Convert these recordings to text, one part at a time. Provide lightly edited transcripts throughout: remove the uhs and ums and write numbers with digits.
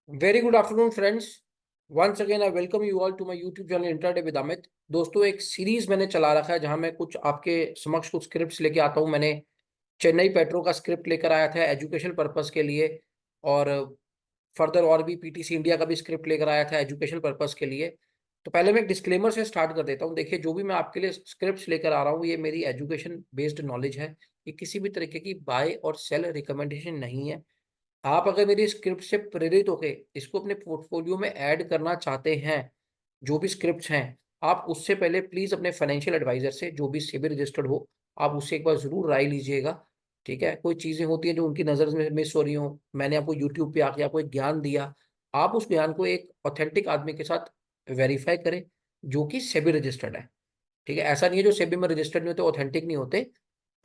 Very good afternoon friends. Once again I welcome you all to my YouTube channel intraday with Amit. दोस्तों, एक series मैंने चला रखा है जहां मैं कुछ आपके समक्ष कुछ स्क्रिप्ट्स लेके आता हूं। मैंने चेन्नई पेट्रो का स्क्रिप्ट लेकर आया था एजुकेशन पर्पस के लिए, और फर्दर और भी पीटीसी इंडिया का भी स्क्रिप्ट लेकर आया था एजुकेशन पर्पस के लिए। तो पहले मैं एक डिस्क्लेमर से स्टार्ट कर देता हूँ। देखिए, जो भी मैं आपके लिए स्क्रिप्ट्स लेकर आ रहा हूँ ये मेरी एजुकेशन बेस्ड नॉलेज है। ये किसी भी तरीके की बाय और सेल रिकमेंडेशन नहीं है। आप अगर मेरी स्क्रिप्ट से प्रेरित होकर इसको अपने पोर्टफोलियो में ऐड करना चाहते हैं, जो भी स्क्रिप्ट्स हैं, आप उससे पहले प्लीज अपने फाइनेंशियल एडवाइजर से, जो भी सेबी रजिस्टर्ड हो, आप उससे एक बार जरूर राय लीजिएगा। ठीक है, कोई चीजें होती हैं जो उनकी नजर में मिस हो रही हो, मैंने आपको यूट्यूब पे आके आपको एक ज्ञान दिया, आप उस ज्ञान को एक ऑथेंटिक आदमी के साथ वेरीफाई करें जो कि सेबी रजिस्टर्ड है। ठीक है, ऐसा नहीं है जो सेबी में रजिस्टर्ड नहीं होते ऑथेंटिक नहीं होते,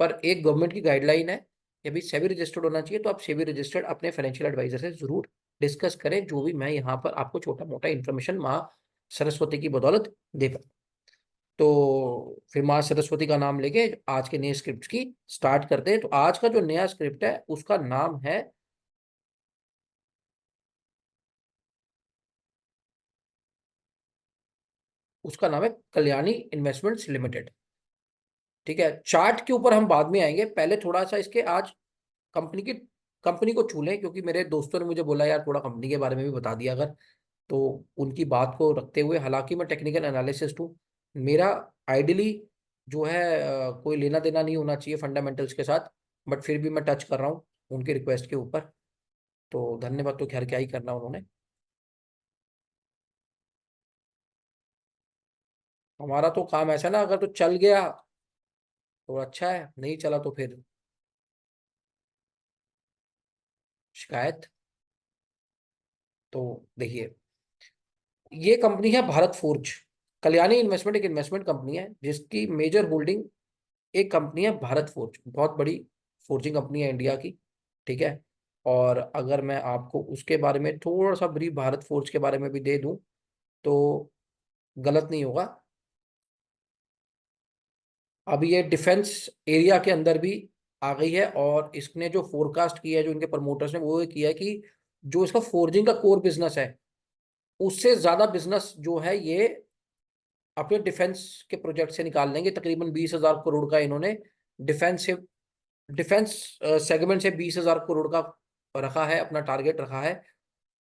पर एक गवर्नमेंट की गाइडलाइन है कि भाई सेबी रजिस्टर्ड होना चाहिए। तो आप सेबी रजिस्टर्ड अपने फाइनेंशियल एडवाइजर से जरूर डिस्कस करें, जो भी मैं यहाँ पर आपको छोटा मोटा इन्फॉर्मेशन माँ सरस्वती की बदौलत दे पाऊँ। तो फिर माँ सरस्वती का नाम लेके आज के नए स्क्रिप्ट की स्टार्ट करते हैं। तो आज का जो नया स्क्रिप्ट है उसका नाम है, उसका नाम है कल्याणी इन्वेस्टमेंट्स लिमिटेड। ठीक है, चार्ट के ऊपर हम बाद में आएंगे, पहले थोड़ा सा इसके आज कंपनी की कंपनी को छू लें, क्योंकि मेरे दोस्तों ने मुझे बोला यार थोड़ा कंपनी के बारे में भी बता दिया अगर। तो उनकी बात को रखते हुए, हालांकि मैं टेक्निकल एनालिसिस्ट हूँ, मेरा आइडियली जो है कोई लेना देना नहीं होना चाहिए फंडामेंटल्स के साथ, बट फिर भी मैं टच कर रहा हूँ उनके रिक्वेस्ट के ऊपर। तो धन्यवाद, तो खैर क्या ही करना उन्होंने। हमारा तो काम ऐसा ना, अगर तो चल गया तो अच्छा है, नहीं चला तो फिर शिकायत। तो देखिए, ये कंपनी है भारत फोर्ज। कल्याणी इन्वेस्टमेंट एक इन्वेस्टमेंट कंपनी है जिसकी मेजर होल्डिंग एक कंपनी है भारत फोर्ज, बहुत बड़ी फोर्जिंग कंपनी है इंडिया की। ठीक है, और अगर मैं आपको उसके बारे में थोड़ा सा ब्रीफ भारत फोर्ज के बारे में भी दे दूं तो गलत नहीं होगा। अभी ये डिफेंस एरिया के अंदर भी आ गई है, और इसने जो फोरकास्ट किया है, जो इनके प्रमोटर्स ने वो ये किया है कि जो इसका फोर्जिंग का कोर बिजनेस है उससे ज्यादा बिजनेस जो है ये अपने डिफेंस के प्रोजेक्ट से निकाल लेंगे। तकरीबन 20,000 करोड़ का इन्होंने डिफेंस से डिफेंस सेगमेंट से 20,000 करोड़ का रखा है, अपना टारगेट रखा है।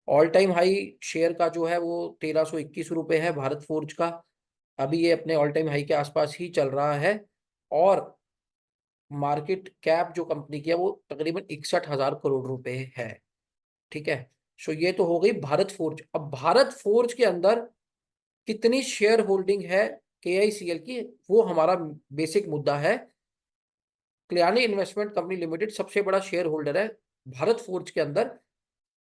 ऑल टाइम हाई शेयर का जो है वो 1321 रुपये है भारत फोर्ज का। अभी ये अपने ऑल टाइम हाई के आसपास ही चल रहा है, और मार्केट कैप जो कंपनी की है वो तकरीबन 61,000 करोड़ रुपए है। ठीक है, सो ये तो हो गई भारत फोर्ज। अब भारत फोर्ज के अंदर कितनी शेयर होल्डिंग है केआईसीएल की, वो हमारा बेसिक मुद्दा है। कल्याणी इन्वेस्टमेंट कंपनी लिमिटेड सबसे बड़ा शेयर होल्डर है भारत फोर्ज के अंदर,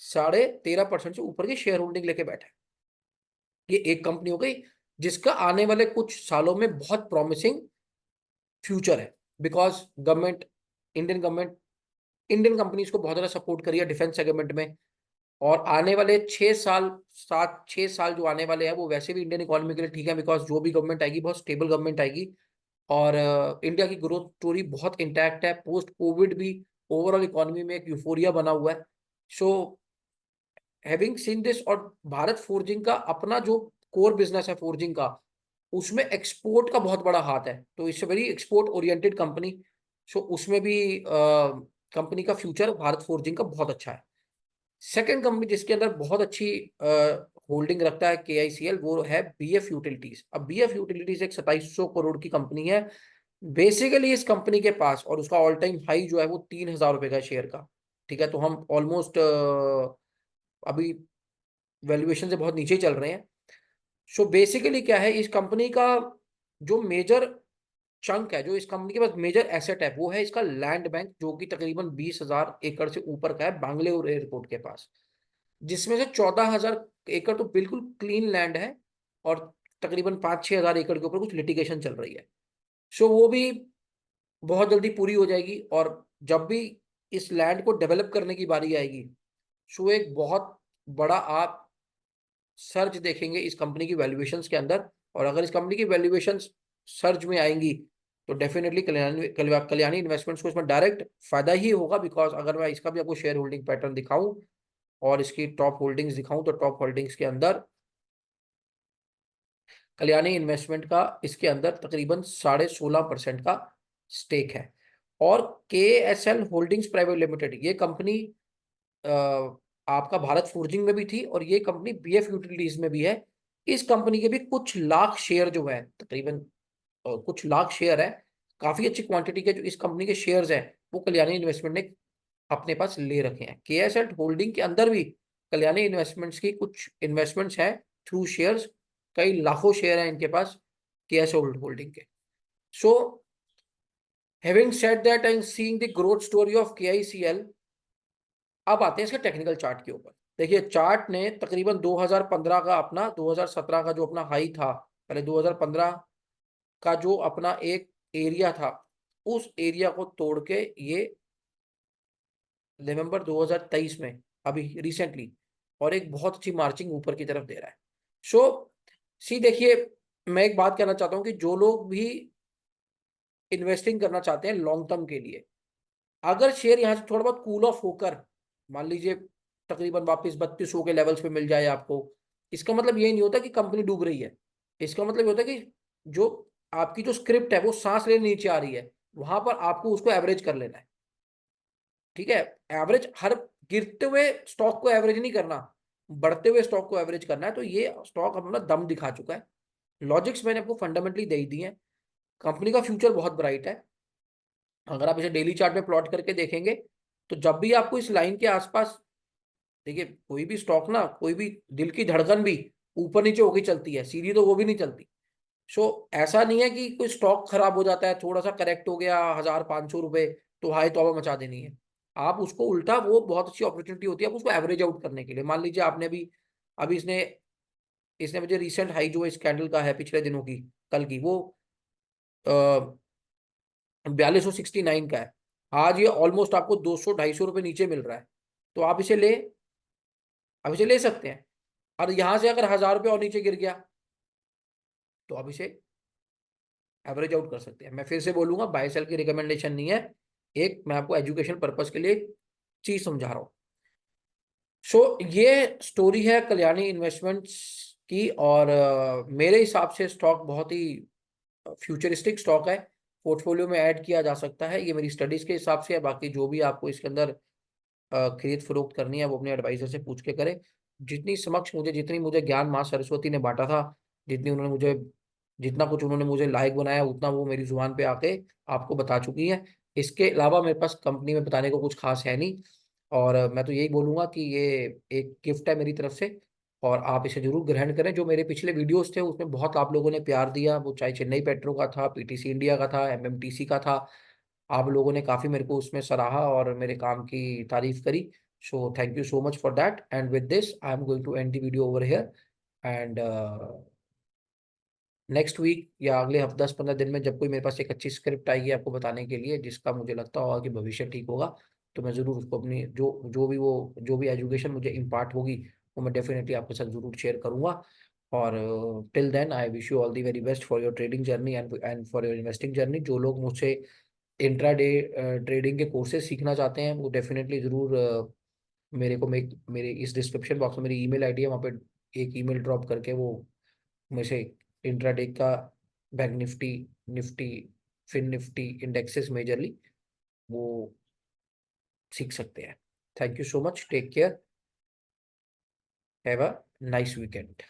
13.5% से ऊपर की शेयर होल्डिंग लेके बैठा है। ये एक कंपनी हो गई जिसका आने वाले कुछ सालों में बहुत प्रॉमिसिंग फ्यूचर है, because government Indian government Indian companies को बहुत ज़्यादा सपोर्ट करी है डिफेंस सेगमेंट में। और आने वाले 6 साल, 7 6 साल जो आने वाले हैं वो वैसे भी इंडियन इकोनॉमी के लिए ठीक है, बिकॉज जो भी गवर्नमेंट आएगी बहुत स्टेबल गवर्नमेंट आएगी। और इंडिया की ग्रोथ स्टोरी बहुत इंटैक्ट है, पोस्ट कोविड भी ओवरऑल इकोनॉमी में एक यूफोरिया बना हुआ है। सो हैविंग सीन दिस, और भारत फोर्जिंग का अपना जो कोर बिजनेस है फोर्जिंग का, उसमें एक्सपोर्ट का बहुत बड़ा हाथ है, तो it's very export oriented company. So उसमें भी कंपनी का फ्यूचर भारत फोर्जिंग का बहुत अच्छा है। सेकंड कंपनी जिसके अंदर बहुत अच्छी होल्डिंग रखता है केआईसीएल, वो है बीएफ यूटिलिटीज। अब बीएफ यूटिलिटीज एक 2700 करोड़ की कंपनी है बेसिकली इस कंपनी के पास, और उसका ऑल टाइम हाई जो है वो 3,000 रुपए का शेयर का। ठीक है, तो हम ऑलमोस्ट अभी वैल्यूएशन से बहुत नीचे ही चल रहे हैं। सो बेसिकली क्या है, इस कंपनी का जो मेजर चंक है, जो इस कंपनी के पास मेजर एसेट है, वो है इसका लैंड बैंक, जो कि तकरीबन 20,000 एकड़ से ऊपर का है बैंगलोर एयरपोर्ट के पास, जिसमें से 14,000 एकड़ तो बिल्कुल क्लीन लैंड है, और तकरीबन 5-6 हजार एकड़ के ऊपर कुछ लिटिगेशन चल रही है। सो वो भी बहुत जल्दी पूरी हो जाएगी, और जब भी इस लैंड को डेवलप करने की बारी आएगी, सो एक बहुत बड़ा आप सर्ज देखेंगे इस कंपनी की वैल्यूएशंस के अंदर। और अगर इस कंपनी की वैल्यूएशंस सर्ज में आएंगी तो डेफिनेटली कल्याणी इन्वेस्टमेंट्स को इसमें डायरेक्ट फायदा ही होगा, बिकॉज अगर मैं इसका भी आपको शेयर होल्डिंग पैटर्न दिखाऊं और इसकी टॉप होल्डिंग्स दिखाऊं तो टॉप होल्डिंग्स के अंदर कल्याणी इन्वेस्टमेंट का इसके अंदर तकरीबन 16.5% का स्टेक है। और KSL होल्डिंग्स प्राइवेट लिमिटेड, ये कंपनी आपका भारत फोर्जिंग में भी थी और ये कंपनी BF यूटिलिटीज में भी है। इस कंपनी के भी कुछ लाख शेयर जो है, तकरीबन कुछ लाख शेयर है, काफी अच्छी क्वांटिटी के जो इस कंपनी के शेयर्स हैं वो कल्याणी इन्वेस्टमेंट ने अपने पास ले रखे हैं। KSL होल्डिंग के अंदर भी कल्याणी इन्वेस्टमेंट्स की कुछ इन्वेस्टमेंट्स हैं थ्रू शेयर्स, कई लाखों शेयर हैं इनके पास KSL होल्डिंग के। So having said that and seeing the growth story of KICL, अब आते हैं इसके टेक्निकल चार्ट के ऊपर। देखिए चार्ट ने तकरीबन 2015 का अपना 2017 का जो अपना हाई था, पहले 2015 का जो अपना एक एरिया था, उस एरिया को तोड़ के ये नवंबर 2023 में अभी रिसेंटली और एक बहुत अच्छी मार्चिंग ऊपर की तरफ दे रहा है। सो सी देखिए, मैं एक बात कहना चाहता हूं कि जो लोग भी इन्वेस्टिंग करना चाहते हैं लॉन्ग टर्म के लिए, अगर शेयर यहां से थोड़ा बहुत कूल ऑफ होकर मान लीजिए तकरीबन वापस 3200 के लेवल्स पे मिल जाए आपको, इसका मतलब ये नहीं होता कि कंपनी डूब रही है। इसका मतलब ये होता है कि जो आपकी जो स्क्रिप्ट है वो सांस लेने नीचे आ रही है, वहां पर आपको उसको एवरेज कर लेना है। ठीक है, एवरेज हर गिरते हुए स्टॉक को एवरेज नहीं करना, बढ़ते हुए स्टॉक को एवरेज करना है। तो ये स्टॉक अपना दम दिखा चुका है, लॉजिक्स मैंने आपको फंडामेंटली दे दी है, कंपनी का फ्यूचर बहुत ब्राइट है। अगर आप इसे डेली चार्ट में प्लॉट करके देखेंगे तो जब भी आपको इस लाइन के आसपास, देखिए कोई भी स्टॉक ना, कोई भी दिल की धड़कन भी ऊपर नीचे होकर चलती है, सीधी तो वो भी नहीं चलती। सो ऐसा नहीं है कि कोई स्टॉक खराब हो जाता है, थोड़ा सा करेक्ट हो गया 1500 रुपए तो हाई तौबा मचा देनी है। आप उसको उल्टा, वो बहुत अच्छी अपॉर्चुनिटी होती है आप उसको एवरेज आउट करने के लिए। मान लीजिए आपने भी अभी इसने इसने मुझे रिसेंट हाई जो इस कैंडल का है पिछले दिनों की, कल की, वो 4269 का है। आज ये ऑलमोस्ट आपको 200-250 रुपये नीचे मिल रहा है, तो आप इसे ले सकते हैं। और यहां से अगर 1000 रुपये और नीचे गिर गया तो आप इसे एवरेज आउट कर सकते हैं। मैं फिर से बोलूंगा, बाय सेल की रिकमेंडेशन नहीं है, एक मैं आपको एजुकेशन पर्पस के लिए चीज समझा रहा हूँ। सो ये स्टोरी है कल्याणी इन्वेस्टमेंट्स की, और मेरे हिसाब से स्टॉक बहुत ही फ्यूचरिस्टिक स्टॉक है, पोर्टफोलियो में ऐड किया जा सकता है। ये मेरी स्टडीज के हिसाब से है, बाकी जो भी आपको इसके अंदर खरीद फरोख्त करनी है वो अपने एडवाइजर से पूछ के करें। जितनी मुझे ज्ञान माँ सरस्वती ने बांटा था, जितनी उन्होंने मुझे जितना कुछ उन्होंने मुझे लायक बनाया, उतना वो मेरी जुबान पे आके आपको बता चुकी है। इसके अलावा मेरे पास कंपनी में बताने को कुछ खास है नहीं। और मैं तो यही बोलूंगा कि ये एक गिफ्ट है मेरी तरफ से, और आप इसे जरूर ग्रहण करें। जो मेरे पिछले वीडियोस थे उसमें बहुत आप लोगों ने प्यार दिया, वो चाहे चेन्नई पेट्रो का था, PTC इंडिया का था, MMTC का था, आप लोगों ने काफी मेरे को उसमें सराहा और मेरे काम की तारीफ करी। So thank you so much for that, and with this I am going to end the video over here. And next week या अगले हफ्ते 10-15 दिन में जब कोई मेरे पास एक अच्छी स्क्रिप्ट आएगी आपको बताने के लिए, जिसका मुझे लगता होगा कि भविष्य ठीक होगा, तो मैं ज़रूर उसको अपनी जो भी एजुकेशन मुझे इम्पार्ट होगी वो मैं डेफिनेटली आपके साथ ज़रूर शेयर करूंगा। और till then I wish you all the very best for your trading journey and for your investing journey. जो लोग मुझसे इंट्रा डे ट्रेडिंग के कोर्सेज सीखना चाहते हैं वो डेफिनेटली ज़रूर मेरे इस डिस्क्रिप्शन बॉक्स में मेरी ईमेल आईडी है, वहाँ पे एक ईमेल ड्रॉप करके वो मुझे इंट्राडे का bank Nifty, Nifty, fin Nifty indexes majorly वो सीख सकते हैं। Thank you so much, take care, have a nice weekend.